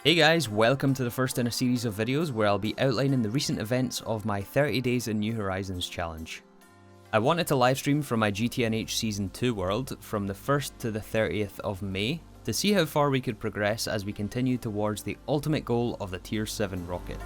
Hey guys, welcome to the first in a series of videos where I'll be outlining the recent events of my 30 Days in New Horizons challenge. I wanted to livestream from my GTNH Season 2 world from the 1st to the 30th of May to see how far we could progress as we continue towards the ultimate goal of the Tier 7 rocket.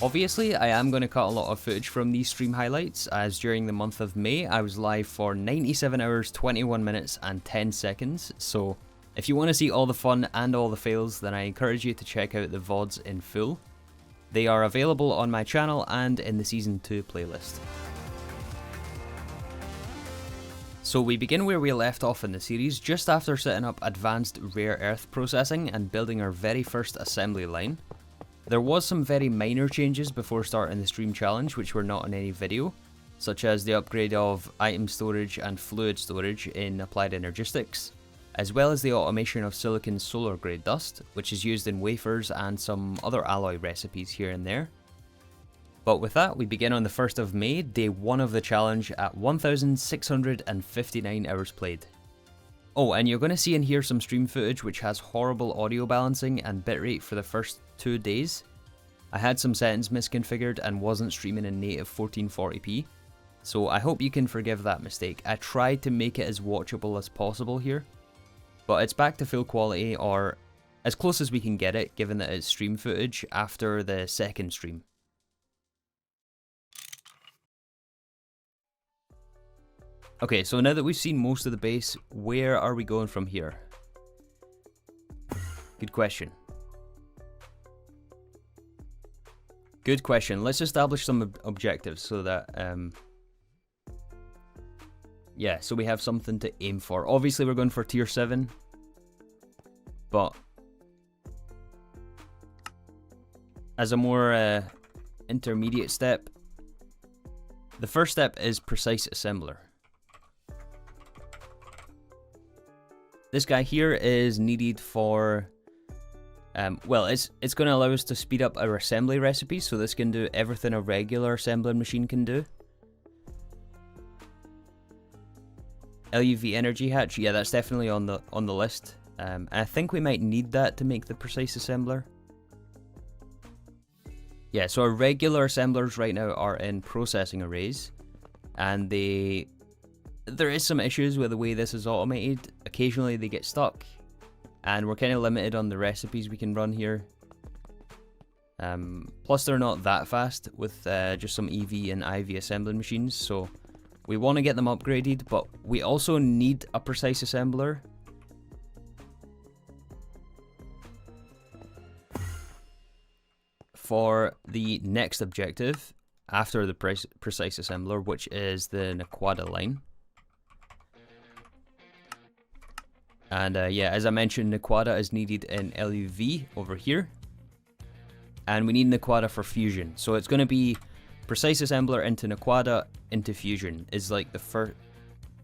Obviously, I am going to cut a lot of footage from these stream highlights, as during the month of May I was live for 97 hours, 21 minutes and 10 seconds, so if you want to see all the fun and all the fails, then I encourage you to check out the VODs in full. They are available on my channel and in the Season 2 playlist. So we begin where we left off in the series, just after setting up advanced rare earth processing and building our very first assembly line. There was some very minor changes before starting the stream challenge which were not in any video, such as the upgrade of item storage and fluid storage in Applied Energistics, as well as the automation of silicon solar grade dust, which is used in wafers and some other alloy recipes here and there. But with that, we begin on the 1st of May, day 1 of the challenge at 1,659 hours played. Oh, and you're going to see and hear some stream footage which has horrible audio balancing and bitrate for the first 2 days. I had some settings misconfigured and wasn't streaming in native 1440p, so I hope you can forgive that mistake. I tried to make it as watchable as possible here, but it's back to full quality, or as close as we can get it, given that it's stream footage after the second stream. Okay, so now that we've seen most of the base, where are we going from here? Good question. Good question. Let's establish some objectives so that, yeah, so we have something to aim for. Obviously, we're going for Tier 7, but as a more intermediate step, the first step is Precise Assembler. This guy here is needed for, well, it's going to allow us to speed up our assembly recipes, so this can do everything a regular assembling machine can do. LUV energy hatch, yeah, that's definitely on the list. And I think we might need that to make the Precise Assembler. Yeah, so our regular assemblers right now are in processing arrays, and there is some issues with the way this is automated. Occasionally they get stuck, and we're kind of limited on the recipes we can run here. Plus they're not that fast with just some EV and IV assembling machines, so we want to get them upgraded, but we also need a Precise Assembler. For the next objective, after the Precise Assembler, which is the Naquada line. And yeah, as I mentioned, Naquada is needed in LUV over here. And we need Naquada for fusion. So it's going to be Precise Assembler into Naquada into fusion is like the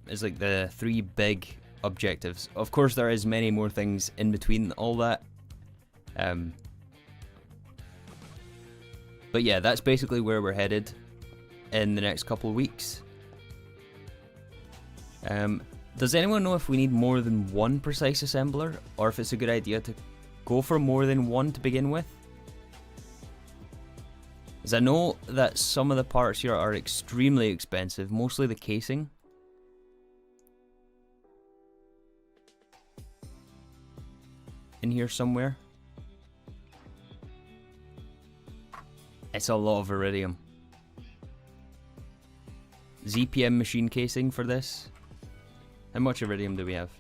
the 3 big objectives. Of course, there is many more things in between all that. But yeah, that's basically where we're headed in the next couple of weeks. Does anyone know if we need more than one Precise Assembler, or if it's a good idea to go for more than one to begin with? As I know that some of the parts here are extremely expensive, mostly the casing. In here somewhere. It's a lot of iridium. ZPM machine casing for this. How much iridium do we have?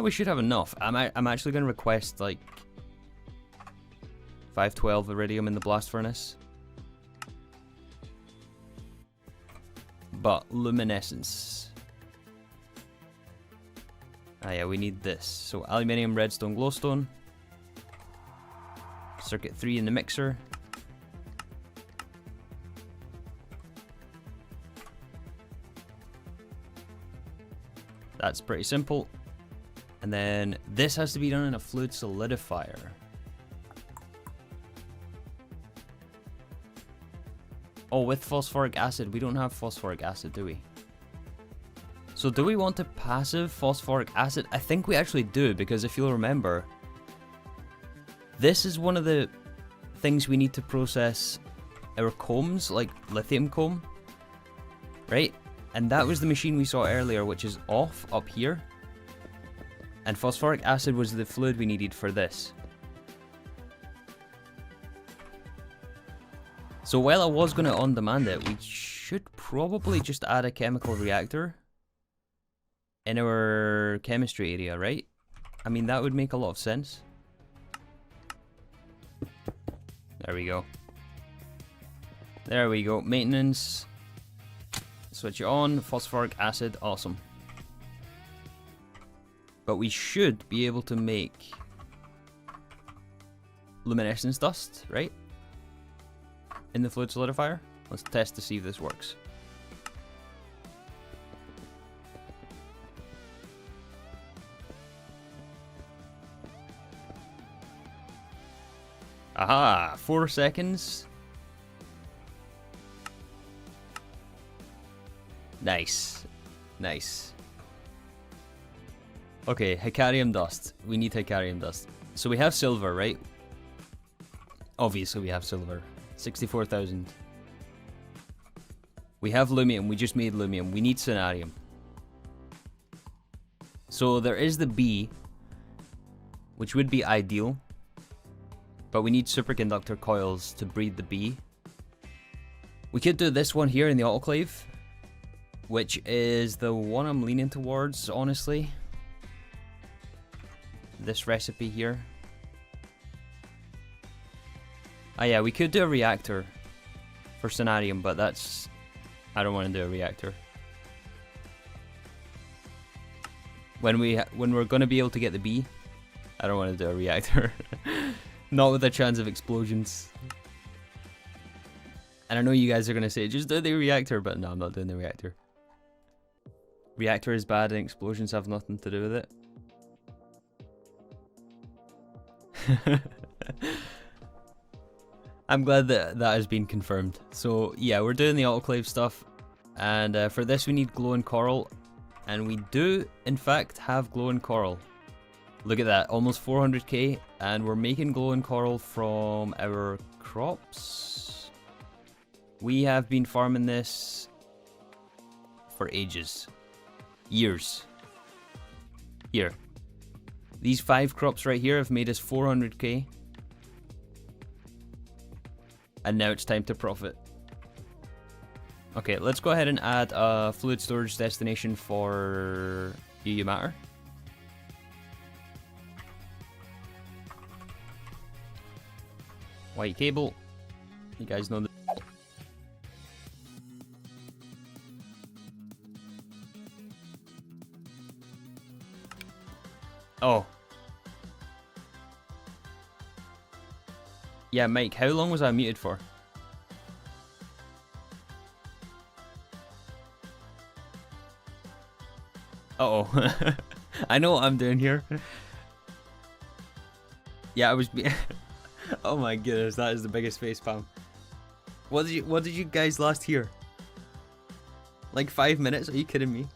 We should have enough. I'm actually going to request like 512 iridium in the blast furnace. But luminescence. Yeah, we need this. So aluminium, redstone, glowstone. Circuit 3 in the mixer. That's pretty simple. And then this has to be done in a fluid solidifier. Oh, with phosphoric acid. We don't have phosphoric acid, do we? So do we want to passive phosphoric acid? I think we actually do, because if you'll remember, this is one of the things we need to process our combs, like lithium comb, right? And that was the machine we saw earlier, which is off up here. And phosphoric acid was the fluid we needed for this. So while I was going to on-demand it, we should probably just add a chemical reactor in our chemistry area, right? I mean, that would make a lot of sense. There we go. There we go. Maintenance. Switch it on. Phosphoric acid. Awesome. But we should be able to make luminescence dust, right? In the fluid solidifier. Let's test to see if this works. Aha! 4 seconds. Nice. Nice. Okay, Hecarium dust. We need Hecarium dust. So we have silver, right? Obviously we have silver. 64,000. We have lumium. We just made lumium. We need cyanarium. So there is the B, which would be ideal. But we need superconductor coils to breed the B. We could do this one here in the autoclave, which is the one I'm leaning towards, honestly. This recipe here. Ah yeah, we could do a reactor for cyanarium, but that's... I don't want to do a reactor. When we're going to be able to get the B, I don't want to do a reactor. Not with a chance of explosions. And I know you guys are going to say, just do the reactor, but no, I'm not doing the reactor. Reactor is bad and explosions have nothing to do with it. I'm glad that that has been confirmed. So yeah, we're doing the autoclave stuff. And for this we need glowing coral. And we do, in fact, have glowing coral. Look at that, almost 400k. And we're making glowing coral from our crops. We have been farming this for ages. Years. Here. These 5 crops right here have made us 400k. And now it's time to profit. Okay, let's go ahead and add a fluid storage destination for UU matter. White cable. You guys know the... Oh. Yeah, Mike, how long was I muted for? Uh-oh. I know what I'm doing here. Yeah, I was... Oh my goodness, that is the biggest facepalm. What did you guys last hear? Like 5 minutes? Are you kidding me?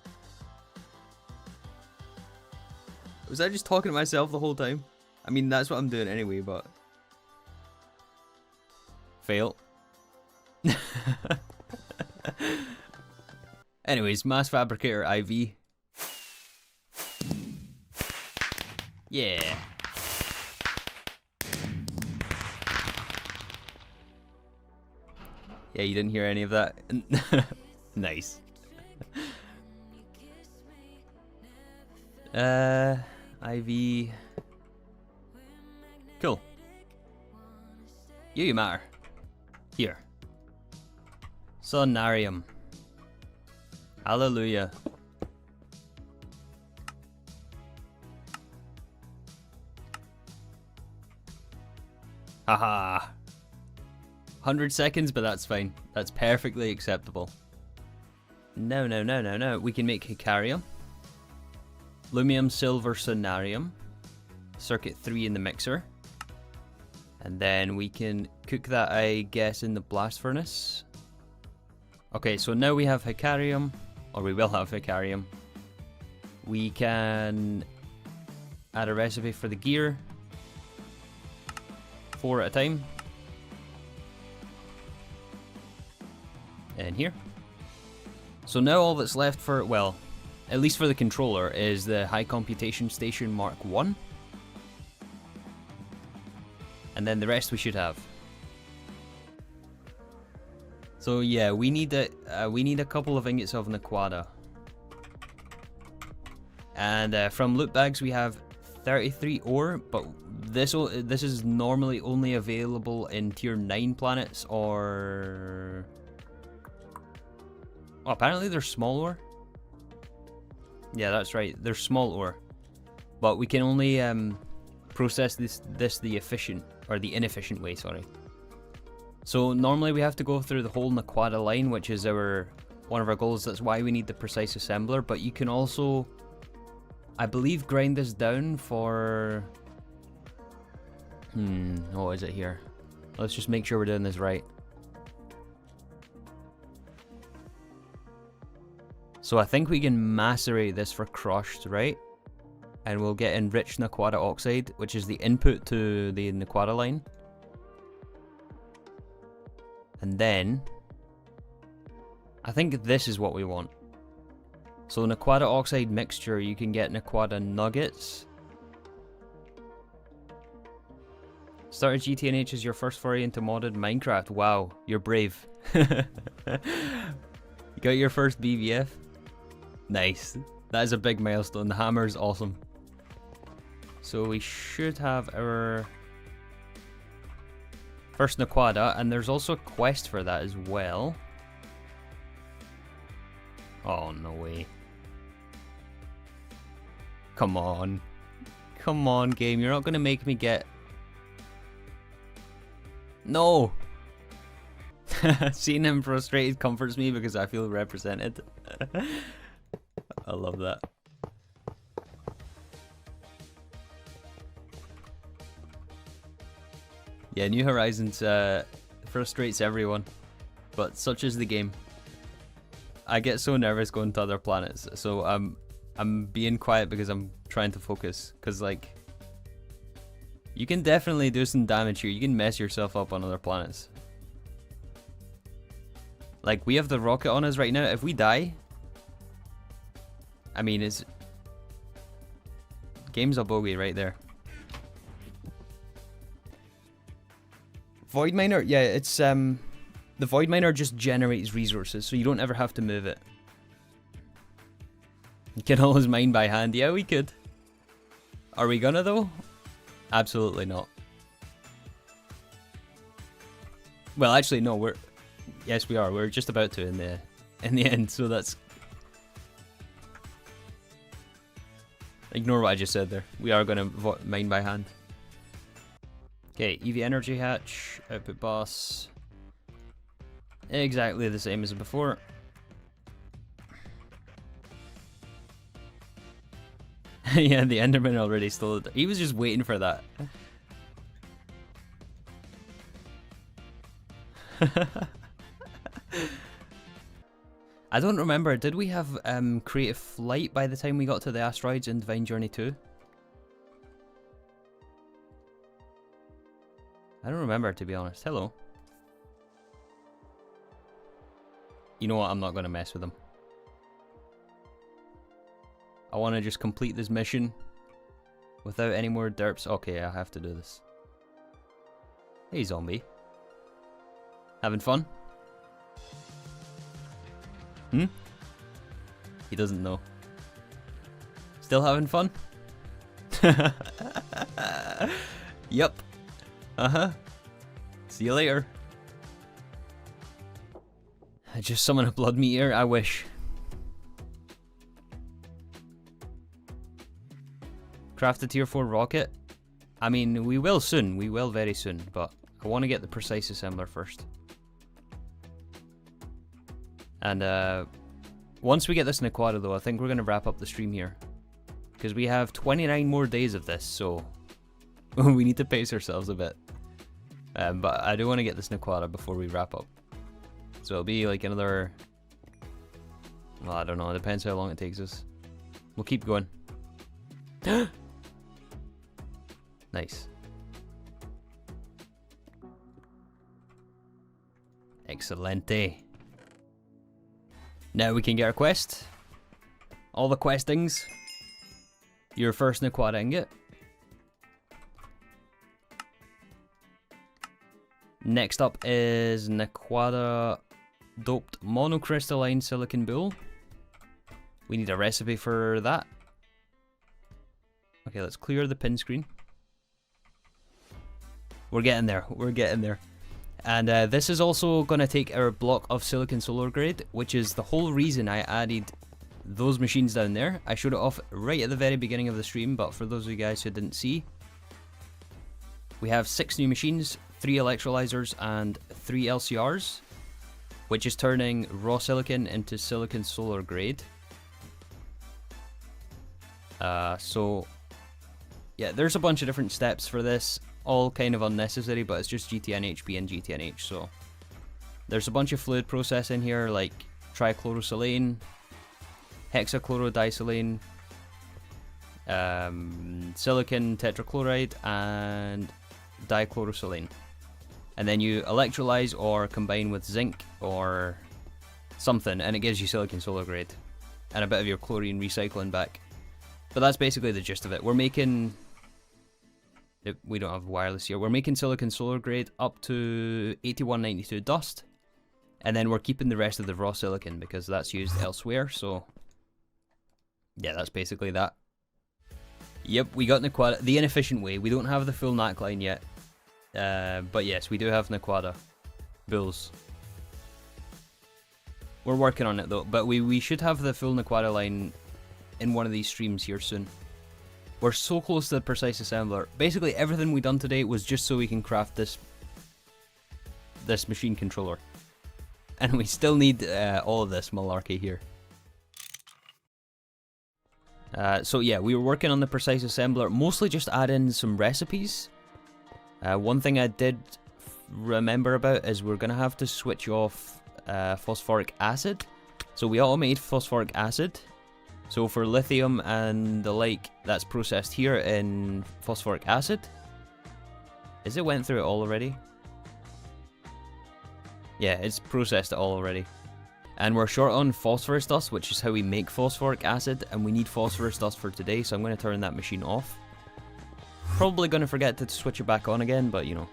Was I just talking to myself the whole time? I mean, that's what I'm doing anyway, but... Fail. Anyways, mass fabricator IV. Yeah. Yeah, you didn't hear any of that. Nice. IV. Cool. You matter. Here. Sonarium. Hallelujah. Haha. 100 seconds, but that's fine. That's perfectly acceptable. No. We can make Hecarium. Lumium, silver, sonarium. Circuit 3 in the mixer. And then we can cook that, I guess, in the blast furnace. Okay, so now we have Hecarium. Or we will have Hecarium. We can add a recipe for the gear. 4 at a time. And here. So now all that's left for, well, at least for the controller, is the High Computation Station Mark 1. And then the rest we should have. So yeah, we need a couple of ingots of Naquada. And from loot bags we have 33 ore, but this is normally only available in tier 9 planets or... Oh, apparently they're small ore. Yeah, that's right. They're small ore, but we can only process this the efficient or the inefficient way. Sorry. So normally we have to go through the whole Naquada line, which is one of our goals. That's why we need the precise assembler. But you can also, I believe, grind this down for. What is it here? Let's just make sure we're doing this right. So I think we can macerate this for crushed, right? And we'll get enriched Naquada oxide, which is the input to the Naquada line. And then, I think this is what we want. So Naquada oxide mixture, you can get Naquada nuggets. Started GTNH as your first foray into modded Minecraft. Wow, you're brave. You got your first BVF? Nice. That is a big milestone. The hammer is awesome. So we should have our first Naquada, and there's also a quest for that as well. Oh, no way. Come on. Come on, game. You're not going to make me get... No! Seeing him frustrated comforts me because I feel represented. I love that. Yeah, New Horizons frustrates everyone, but such is the game. I get so nervous going to other planets, so I'm being quiet because I'm trying to focus. Cause like, you can definitely do some damage here. You can mess yourself up on other planets. Like, we have the rocket on us right now. If we die, I mean, it's game's a bogey right there. Void miner, yeah, it's the void miner just generates resources, so you don't ever have to move it. You can always mine by hand. Yeah, we could. Are we gonna though? Absolutely not. Well, actually, no. Yes, we are. We're just about to in the end. So that's. Ignore what I just said there. We are gonna mine by hand. Okay, EV energy hatch, output boss. Exactly the same as before. Yeah, the Enderman already stole it. He was just waiting for that. I don't remember. Did we have creative flight by the time we got to the asteroids in Divine Journey 2? I don't remember, to be honest. Hello. You know what? I'm not going to mess with them. I want to just complete this mission without any more derps. Okay, I have to do this. Hey, zombie. Having fun? Hmm? He doesn't know. Still having fun? Yep. Uh-huh. See you later. I just summoned a blood meteor. I wish. Craft a tier 4 rocket. I mean, we will soon. We will very soon. But I want to get the precise assembler first. And once we get this Naquada though, I think we're going to wrap up the stream here. Because we have 29 more days of this, so we need to pace ourselves a bit. But I do want to get this Naquada before we wrap up. So it'll be like another... Well, I don't know. It depends how long it takes us. We'll keep going. Nice. Excelente. Now we can get our quest. All the questings. Your first Naquata ingot. Next up is Naquata doped monocrystalline silicon bull. We need a recipe for that. Okay, let's clear the pin screen. We're getting there. We're getting there. And this is also going to take our block of silicon solar grade, which is the whole reason I added those machines down there. I showed it off right at the very beginning of the stream, but for those of you guys who didn't see, we have 6 new machines, 3 electrolyzers and 3 LCRs, which is turning raw silicon into silicon solar grade. So yeah, there's a bunch of different steps for this, all kind of unnecessary, but it's just GTNHB and GTNH. So there's a bunch of fluid processing here, like trichlorosilane, hexachlorodisilane, silicon tetrachloride, and dichlorosilane. And then you electrolyze or combine with zinc or something, and it gives you silicon solar grade and a bit of your chlorine recycling back. But that's basically the gist of it. We're making... We don't have wireless here. We're making silicon solar grade up to 8192 dust. And then we're keeping the rest of the raw silicon because that's used elsewhere. So yeah, that's basically that. Yep, we got Naquata the inefficient way. We don't have the full NAC line yet. But yes, we do have Naquata bulls. We're working on it though. But we should have the full Naquata line in one of these streams here soon. We're so close to the precise assembler. Basically everything we done today was just so we can craft this machine controller. And we still need all of this malarkey here. So yeah, we were working on the precise assembler, mostly just add in some recipes. One thing I did remember about is we're going to have to switch off phosphoric acid. So we automate phosphoric acid. So for lithium and the like, that's processed here in phosphoric acid. Is it went through it all already? Yeah, it's processed it all already. And we're short on phosphorus dust, which is how we make phosphoric acid, and we need phosphorus dust for today, so I'm going to turn that machine off. Probably going to forget to switch it back on again, but you know.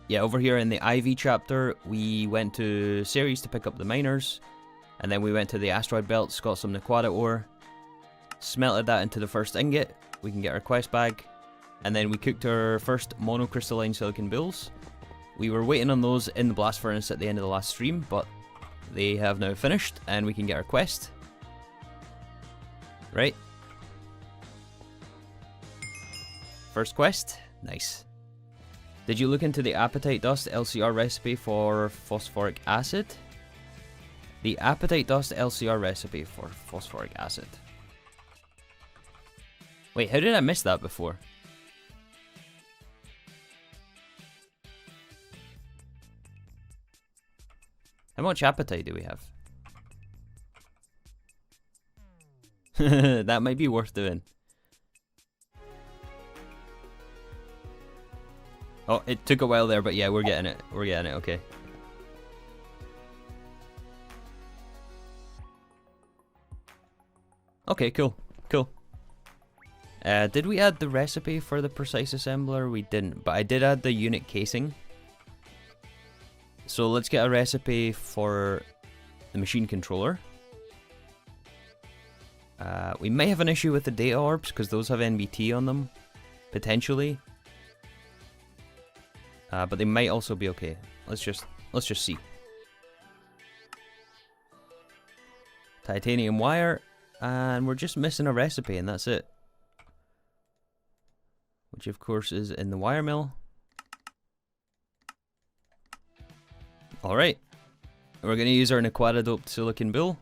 Yeah, over here in the IV chapter, we went to Ceres to pick up the miners. And then we went to the asteroid belts, got some Naquata ore, smelted that into the first ingot. We can get our quest bag. And then we cooked our first monocrystalline silicon bulls. We were waiting on those in the blast furnace at the end of the last stream, but they have now finished and we can get our quest. Right. First quest. Nice. Did you look into the apatite dust LCR recipe for phosphoric acid? The apatite dust LCR recipe for phosphoric acid. Wait, how did I miss that before? How much apatite do we have? That might be worth doing. Oh, it took a while there, but yeah, we're getting it. We're getting it, okay. Okay, cool. Cool. Did we add the recipe for the precise assembler? We didn't, but I did add the unit casing. So let's get a recipe for the machine controller. We may have an issue with the data orbs because those have NBT on them, potentially. But they might also be okay. Let's just see. Titanium wire, and we're just missing a recipe, and that's it. Which of course is in the wire mill. Alright. We're going to use our Naquata doped silicon bull.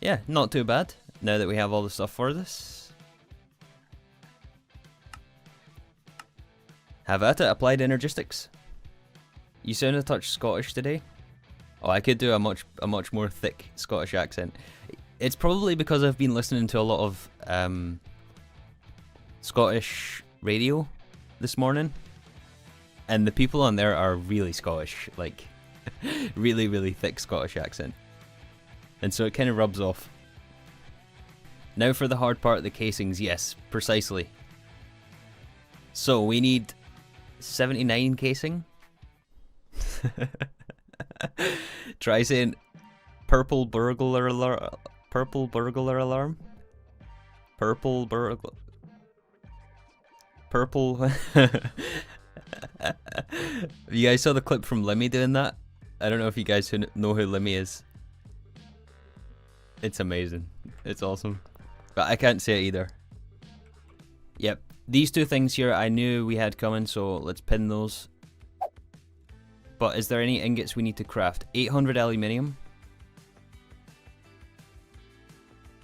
Yeah, not too bad, now that we have all the stuff for this. Have at it, applied energistics. You sound a touch Scottish today. Oh, I could do a much more thick Scottish accent. It's probably because I've been listening to a lot of Scottish radio this morning, and the people on there are really Scottish, like really, really thick Scottish accent, and so it kind of rubs off. Now for the hard part, the casings. Yes, precisely. So we need 79 casing. Try saying purple burglar alarm. Purple burglar alarm. Purple burglar. Purple. You guys saw the clip from Lemmy doing that? I don't know if you guys know who Lemmy is. It's amazing. It's awesome. But I can't say it either. Yep. These two things here I knew we had coming, so let's pin those. But is there any ingots we need to craft? 800 aluminium.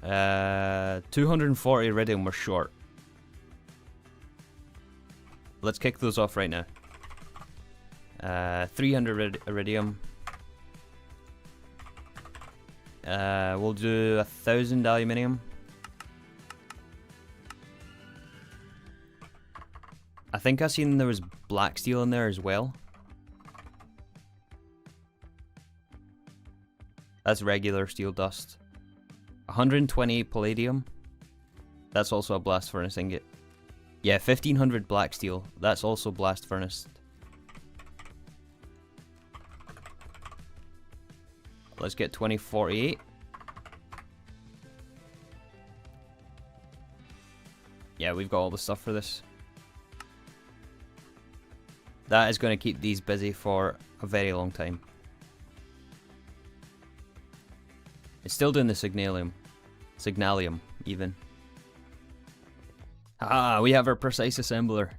240 iridium we're short. Let's kick those off right now. 300 iridium. We'll do 1,000 aluminium. I think I seen there was black steel in there as well. That's regular steel dust. 128 palladium. That's also a blast furnace ingot. Yeah, 1,500 black steel. That's also blast furnace. Let's get 2048. Yeah, we've got all the stuff for this. That is going to keep these busy for a very long time. It's still doing the signalium. Signalium, even. Ah, we have our precise assembler.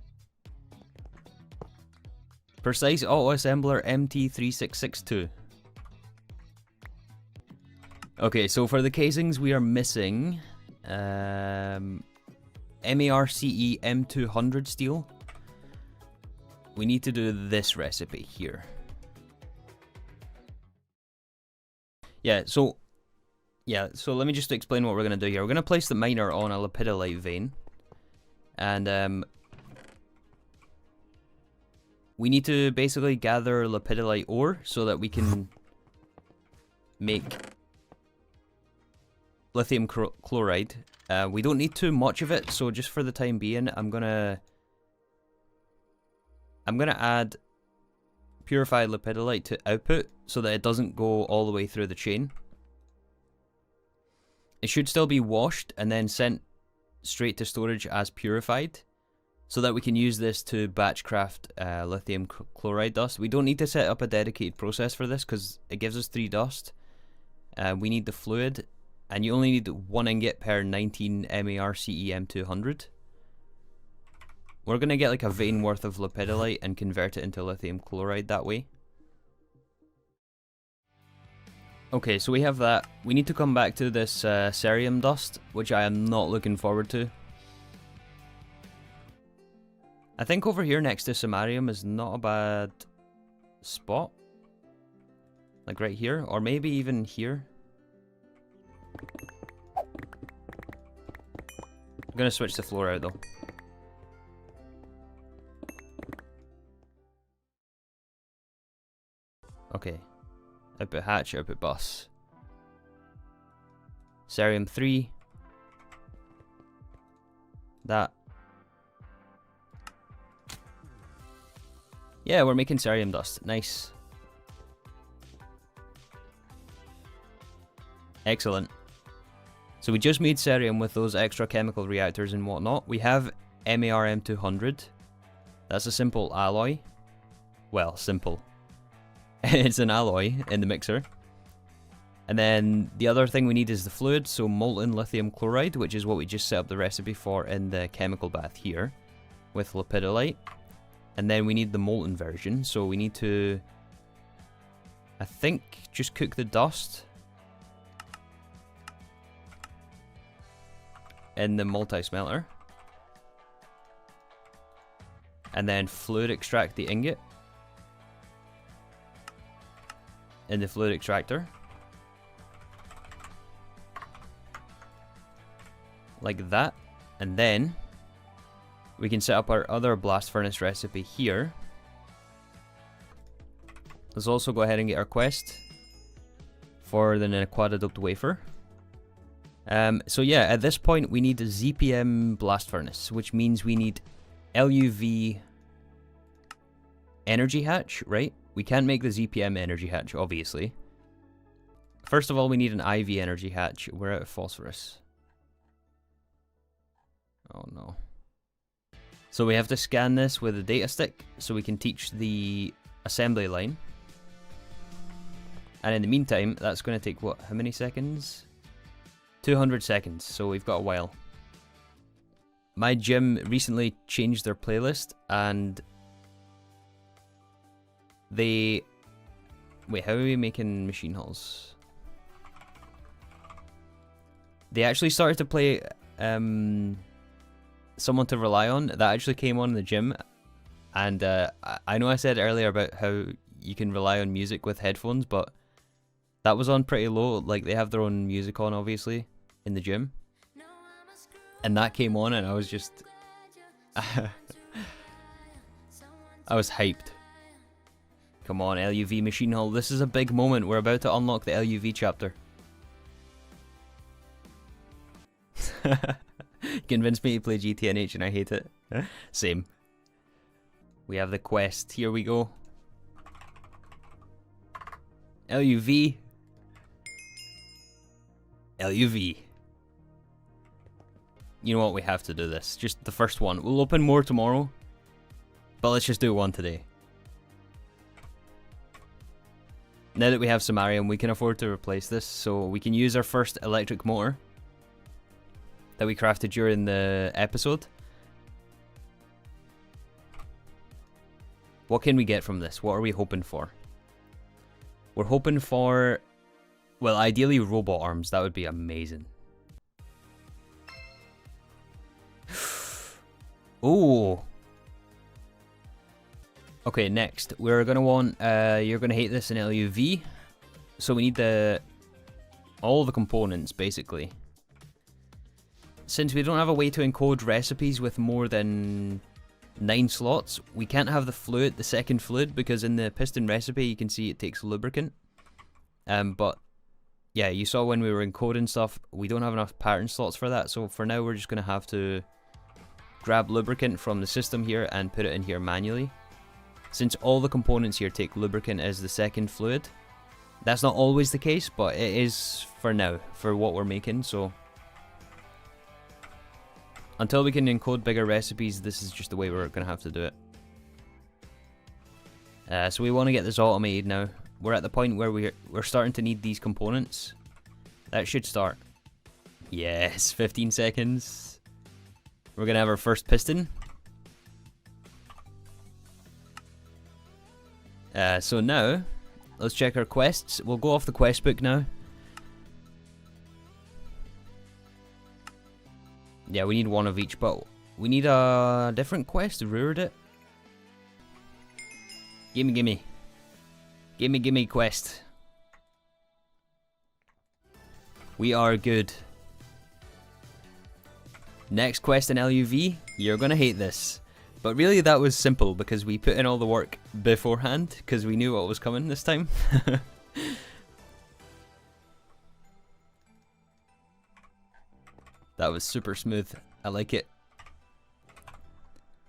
Precise auto assembler MT3662. Okay, so for the casings we are missing MARCE M200 steel. We need to do this recipe here. So let me just explain what we're going to do here. We're going to place the miner on a lepidolite vein. And we need to basically gather lepidolite ore so that we can make lithium chloride. We don't need too much of it, so just for the time being, I'm gonna add purified lepidolite to output so that it doesn't go all the way through the chain. It should still be washed and then sent straight to storage as purified, so that we can use this to batch craft lithium chloride dust. We don't need to set up a dedicated process for this because it gives us 3 dust. We need the fluid, and you only need 1 ingot per 19 MARCE M200. We're going to get like a vein worth of lepidolite and convert it into lithium chloride that way. Okay, so we have that. We need to come back to this cerium dust, which I am not looking forward to. I think over here next to samarium is not a bad spot. Like right here, or maybe even here. I'm gonna switch the floor out though. Okay. Output hatch, output bus. Cerium 3. That. Yeah, we're making cerium dust. Nice. Excellent. So we just made cerium with those extra chemical reactors and whatnot. We have MARM200. That's a simple alloy. Well, simple. It's an alloy in the mixer. And then the other thing we need is the fluid, so molten lithium chloride, which is what we just set up the recipe for in the chemical bath here with lepidolite. And then we need the molten version, so we need to, I think, just cook the dust in the multi-smelter. And then fluid extract the ingot in the fluid extractor. Like that. And then we can set up our other blast furnace recipe here. Let's also go ahead and get our quest for the aquaduct wafer. So yeah, at this point we need a ZPM blast furnace, which means we need LUV energy hatch, right? We can't make the ZPM energy hatch, obviously. First of all, we need an IV energy hatch. We're out of phosphorus. Oh no. So we have to scan this with a data stick so we can teach the assembly line. And in the meantime, that's going to take what? How many seconds? 200 seconds, so we've got a while. My gym recently changed their playlist and they... Wait, how are we making machine halls? They actually started to play Someone to Rely On. That actually came on in the gym. And I know I said earlier about how you can rely on music with headphones, but that was on pretty low. Like, they have their own music on, obviously, in the gym. And that came on and I was just... I was hyped. Come on, LUV Machine Hall. This is a big moment. We're about to unlock the LUV chapter. Convinced me to play GTNH and I hate it. Same. We have the quest. Here we go. LUV. LUV. You know what? We have to do this. Just the first one. We'll open more tomorrow. But let's just do one today. Now that we have Samarium, we can afford to replace this. So we can use our first electric motor that we crafted during the episode. What can we get from this? What are we hoping for? We're hoping for, well, ideally robot arms. That would be amazing. Oh. Okay, next. We're going to want, you're going to hate this in LUV. So we need all the components, basically. Since we don't have a way to encode recipes with more than 9 slots, we can't have the second fluid, because in the piston recipe you can see it takes lubricant. But yeah, you saw when we were encoding stuff, we don't have enough pattern slots for that, so for now we're just going to have to grab lubricant from the system here and put it in here manually. Since all the components here take lubricant as the second fluid, that's not always the case, but it is for now, for what we're making, so... Until we can encode bigger recipes, this is just the way we're going to have to do it. So we want to get this automated now. We're at the point where we're starting to need these components. That should start. Yes, 15 seconds. We're going to have our first piston. So now, let's check our quests. We'll go off the quest book now. Yeah, we need one of each, but we need a different quest. Rured it. Gimme, gimme. Gimme, gimme quest. We are good. Next quest in LUV. You're gonna hate this. But really that was simple because we put in all the work beforehand because we knew what was coming this time. That was super smooth. I like it.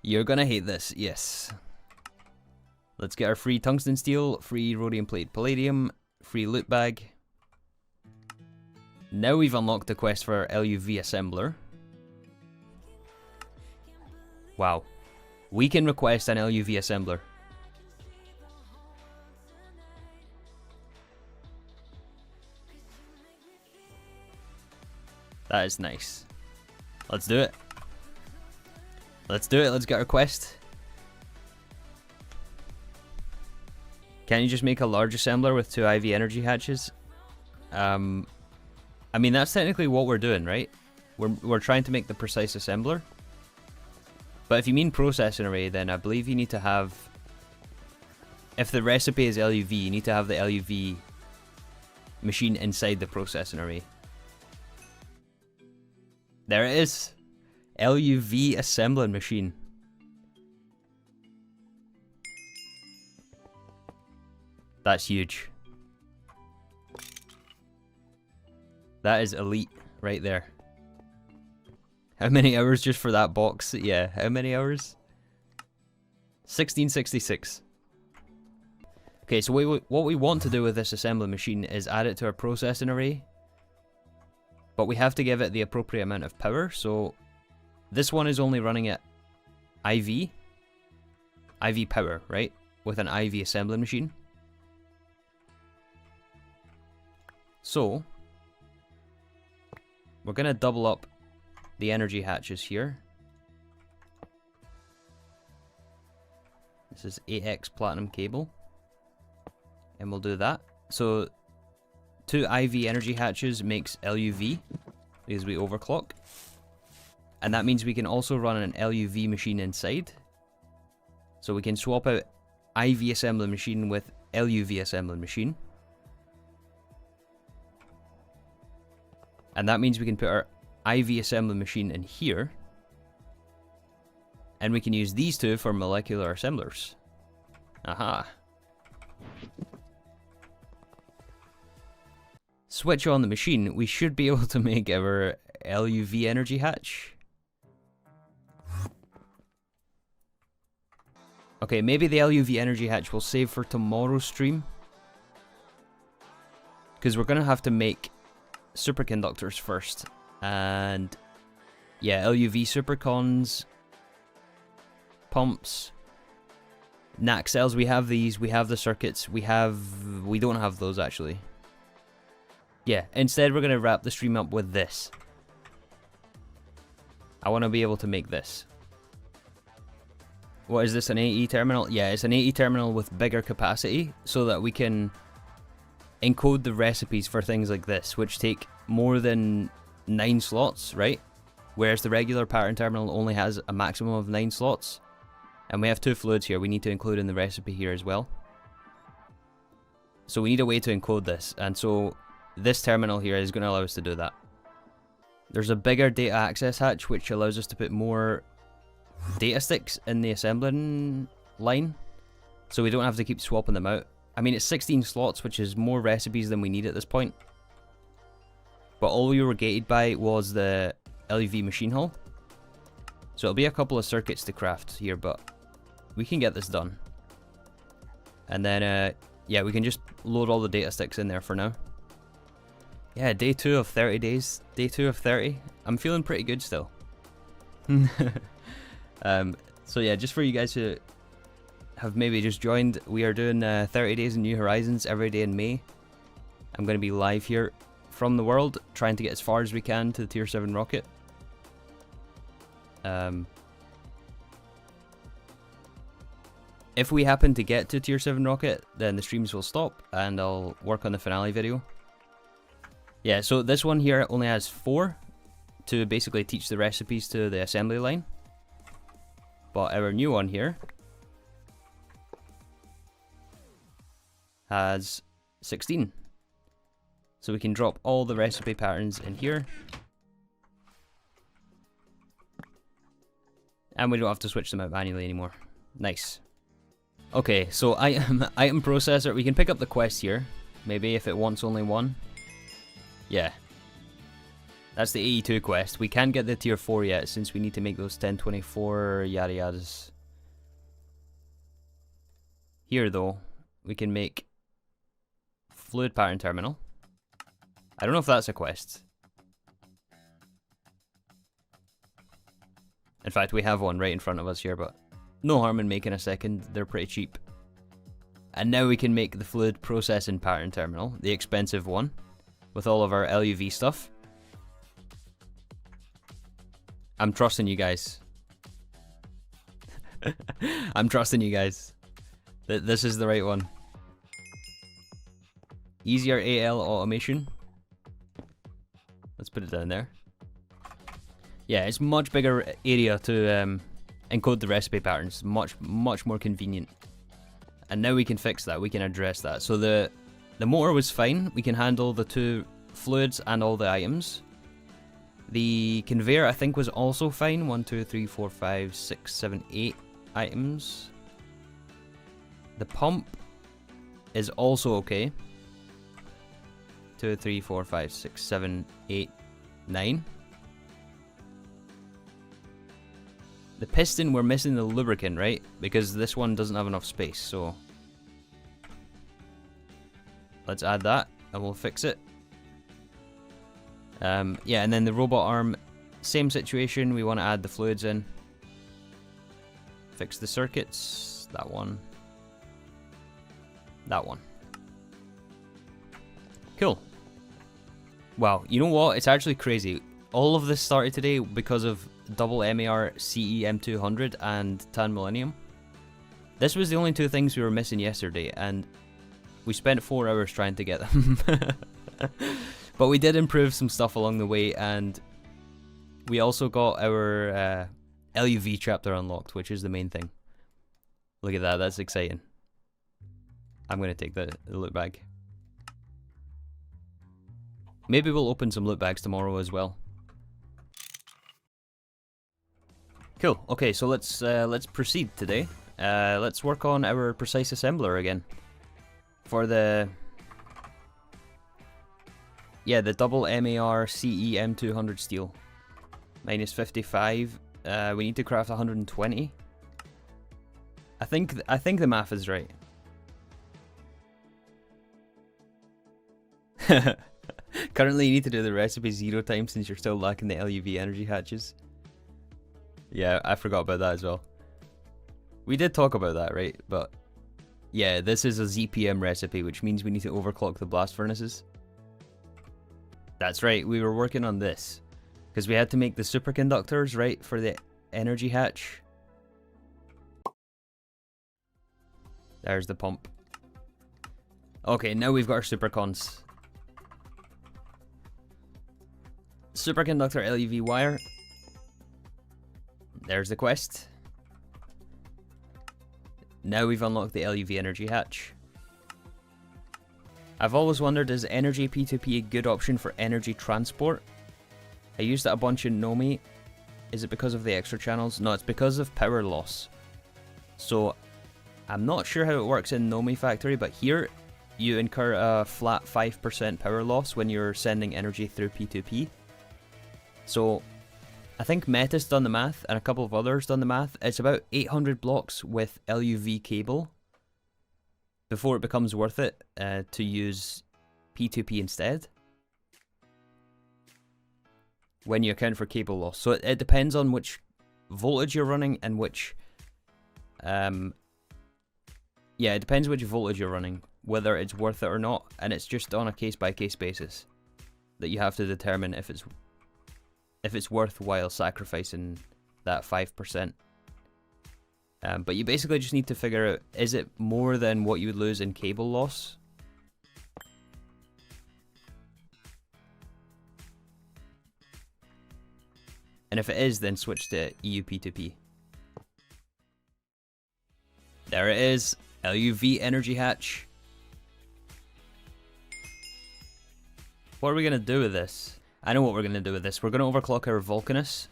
You're gonna hate this, yes. Let's get our free tungsten steel, free rhodium plate palladium, free loot bag. Now we've unlocked the quest for our LUV assembler. Wow. We can request an LUV assembler. That is nice. Let's do it. Let's do it. Let's get our quest. Can you just make a large assembler with 2 IV energy hatches? I mean, that's technically what we're doing, right? We're trying to make the precise assembler. But if you mean processing array, then I believe you need to have... If the recipe is LUV, you need to have the LUV machine inside the processing array. There it is. LUV assembling machine. That's huge. That is elite right there. How many hours just for that box? Yeah, how many hours? 1666. Okay, so what we want to do with this assembly machine is add it to our processing array. But we have to give it the appropriate amount of power, so this one is only running at IV power, right? With an IV assembly machine. So we're gonna double up the energy hatches here. This is 8x platinum cable. And we'll do that. So 2 IV energy hatches makes LUV because we overclock. And that means we can also run an LUV machine inside. So we can swap out IV assembly machine with LUV assembly machine. And that means we can put our IV assembly machine in here. And we can use these two for molecular assemblers. Aha. Switch on the machine, we should be able to make our LUV energy hatch. Okay, maybe the LUV energy hatch will save for tomorrow's stream. Because we're going to have to make superconductors first. And yeah, LUV supercons, pumps, NAC cells, we have these, we have the circuits, we don't have those actually. Yeah, instead we're going to wrap the stream up with this. I want to be able to make this. What is this, an AE terminal? Yeah, it's an AE terminal with bigger capacity so that we can encode the recipes for things like this, which take more than 9 slots, right? Whereas the regular pattern terminal only has a maximum of 9 slots. And we have 2 fluids here we need to include in the recipe here as well. So we need a way to encode this, and so this terminal here is going to allow us to do that. There's a bigger data access hatch which allows us to put more data sticks in the assembling line, so we don't have to keep swapping them out. I mean, it's 16 slots, which is more recipes than we need at this point. But all we were gated by was the LUV machine hull. So it'll be a couple of circuits to craft here, but we can get this done. And then, yeah, we can just load all the data sticks in there for now. Yeah, day 2 of 30 days. Day 2 of 30. I'm feeling pretty good still. So yeah, just for you guys who have maybe just joined, we are doing 30 days in New Horizons every day in May. I'm going to be live here from the world, trying to get as far as we can to the tier 7 rocket. If we happen to get to tier 7 rocket, then the streams will stop and I'll work on the finale video. Yeah, so this one here only has 4 to basically teach the recipes to the assembly line. But our new one here has 16. So we can drop all the recipe patterns in here. And we don't have to switch them out manually anymore. Nice. Okay, so item processor. We can pick up the quest here. Maybe if it wants only 1. Yeah. That's the AE2 quest. We can't get the tier 4 yet since we need to make those 1024 yada yadas. Here though, we can make fluid pattern terminal. I don't know if that's a quest. In fact, we have one right in front of us here, but no harm in making a second. They're pretty cheap. And now we can make the fluid processing pattern terminal, the expensive one, with all of our LUV stuff. I'm trusting you guys. I'm trusting you guys. This is the right one. Easier AL automation. Let's put it down there. Yeah, it's much bigger area to encode the recipe patterns. Much more convenient. And now we can fix that. We can address that. So the The motor was fine. We can handle the 2 fluids and all the items. The conveyor, I think, was also fine. 1, 2, 3, 4, 5, 6, 7, 8 items. The pump is also okay. 2, 3, 4, 5, 6, 7, 8, 9. The piston, we're missing the lubricant, right? Because this one doesn't have enough space, so let's add that and we'll fix it. Yeah, and then the robot arm, same situation. We want to add the fluids in. Fix the circuits. That one. That one. Cool. Wow, you know what? It's actually crazy. All of this started today because of double MAR CE M200 and Tan Millennium. This was the only 2 things we were missing yesterday, and we spent 4 hours trying to get them. But we did improve some stuff along the way, and we also got our LUV chapter unlocked, which is the main thing. Look at that, that's exciting. I'm going to take the loot bag. Maybe we'll open some loot bags tomorrow as well. Cool. Okay, so let's proceed today. Let's work on our precise assembler again. For the the double MAR CE M200 steel. Minus 55. We need to craft 120. I think the math is right. Currently, you need to do the recipe 0 times since you're still lacking the LUV energy hatches. Yeah, I forgot about that as well. We did talk about that, right? But yeah, this is a ZPM recipe, which means we need to overclock the blast furnaces. That's right, we were working on this because we had to make the superconductors, right, for the energy hatch. There's the pump. Okay, now we've got our supercons. Superconductor LEV wire. There's the quest. Now we've unlocked the LEV energy hatch. I've always wondered, is energy P2P a good option for energy transport? I used it a bunch in Nomi. Is it because of the extra channels? No, it's because of power loss. So, I'm not sure how it works in Nomi Factory, but here you incur a flat 5% power loss when you're sending energy through P2P. So, I think Meta's done the math, and a couple of others done the math. It's about 800 blocks with LUV cable before it becomes worth it to use P2P instead, when you account for cable loss. So it depends on which voltage you're running and which... yeah, it depends which voltage you're running, whether it's worth it or not, and it's just on a case-by-case basis that you have to determine if it's worthwhile sacrificing that 5%. But you basically just need to figure out, is it more than what you would lose in cable loss? And if it is, then switch to EUP2P. There it is, LUV energy hatch. What are we going to do with this? I know what we're going to do with this. We're going to overclock our Vulcanus.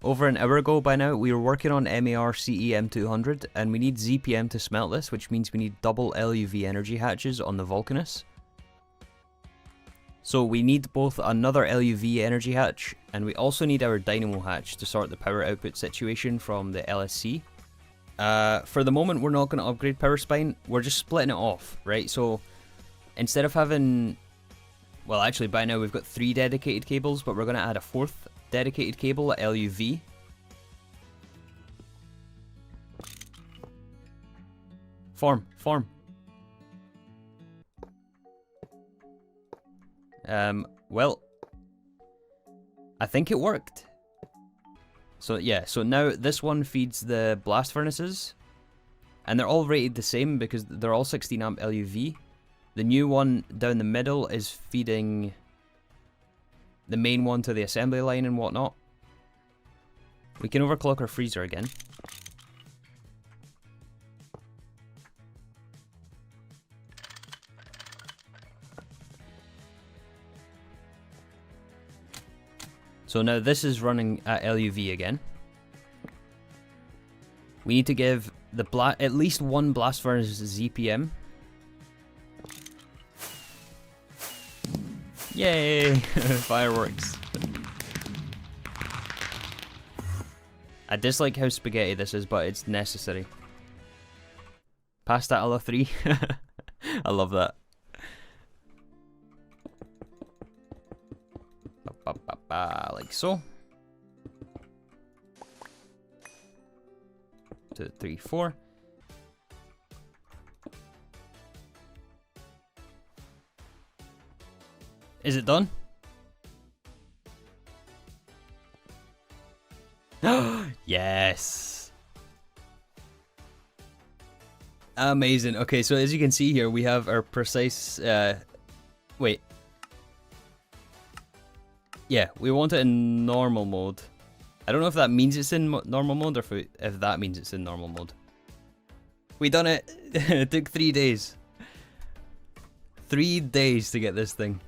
Over an hour ago by now, we were working on MAR CE M200, and we need ZPM to smelt this, which means we need double LUV energy hatches on the Vulcanus. So we need both another LUV energy hatch, and we also need our dynamo hatch to sort the power output situation from the LSC. For the moment, we're not going to upgrade power spine. We're just splitting it off, right? So instead of having... Well, actually, by now we've got 3 dedicated cables, but we're going to add a 4th dedicated cable at LUV. Form. Well, I think it worked. So yeah, so now this one feeds the blast furnaces, and they're all rated the same because they're all 16 amp LUV. The new one down the middle is feeding the main one to the assembly line and whatnot. We can overclock our freezer again. So now this is running at LUV again. We need to give the at least one blast furnace ZPM. Yay! Fireworks. I dislike how spaghetti this is, but it's necessary. Pasta alla 3. I love that. Like so. 2, 3, 4. Is it done? Yes. Amazing. Okay, so as you can see here, we have our precise. Wait. Yeah, we want it in normal mode. I don't know if that means it's in normal mode or if that means it's in normal mode. We done it. It took 3 days. 3 days to get this thing.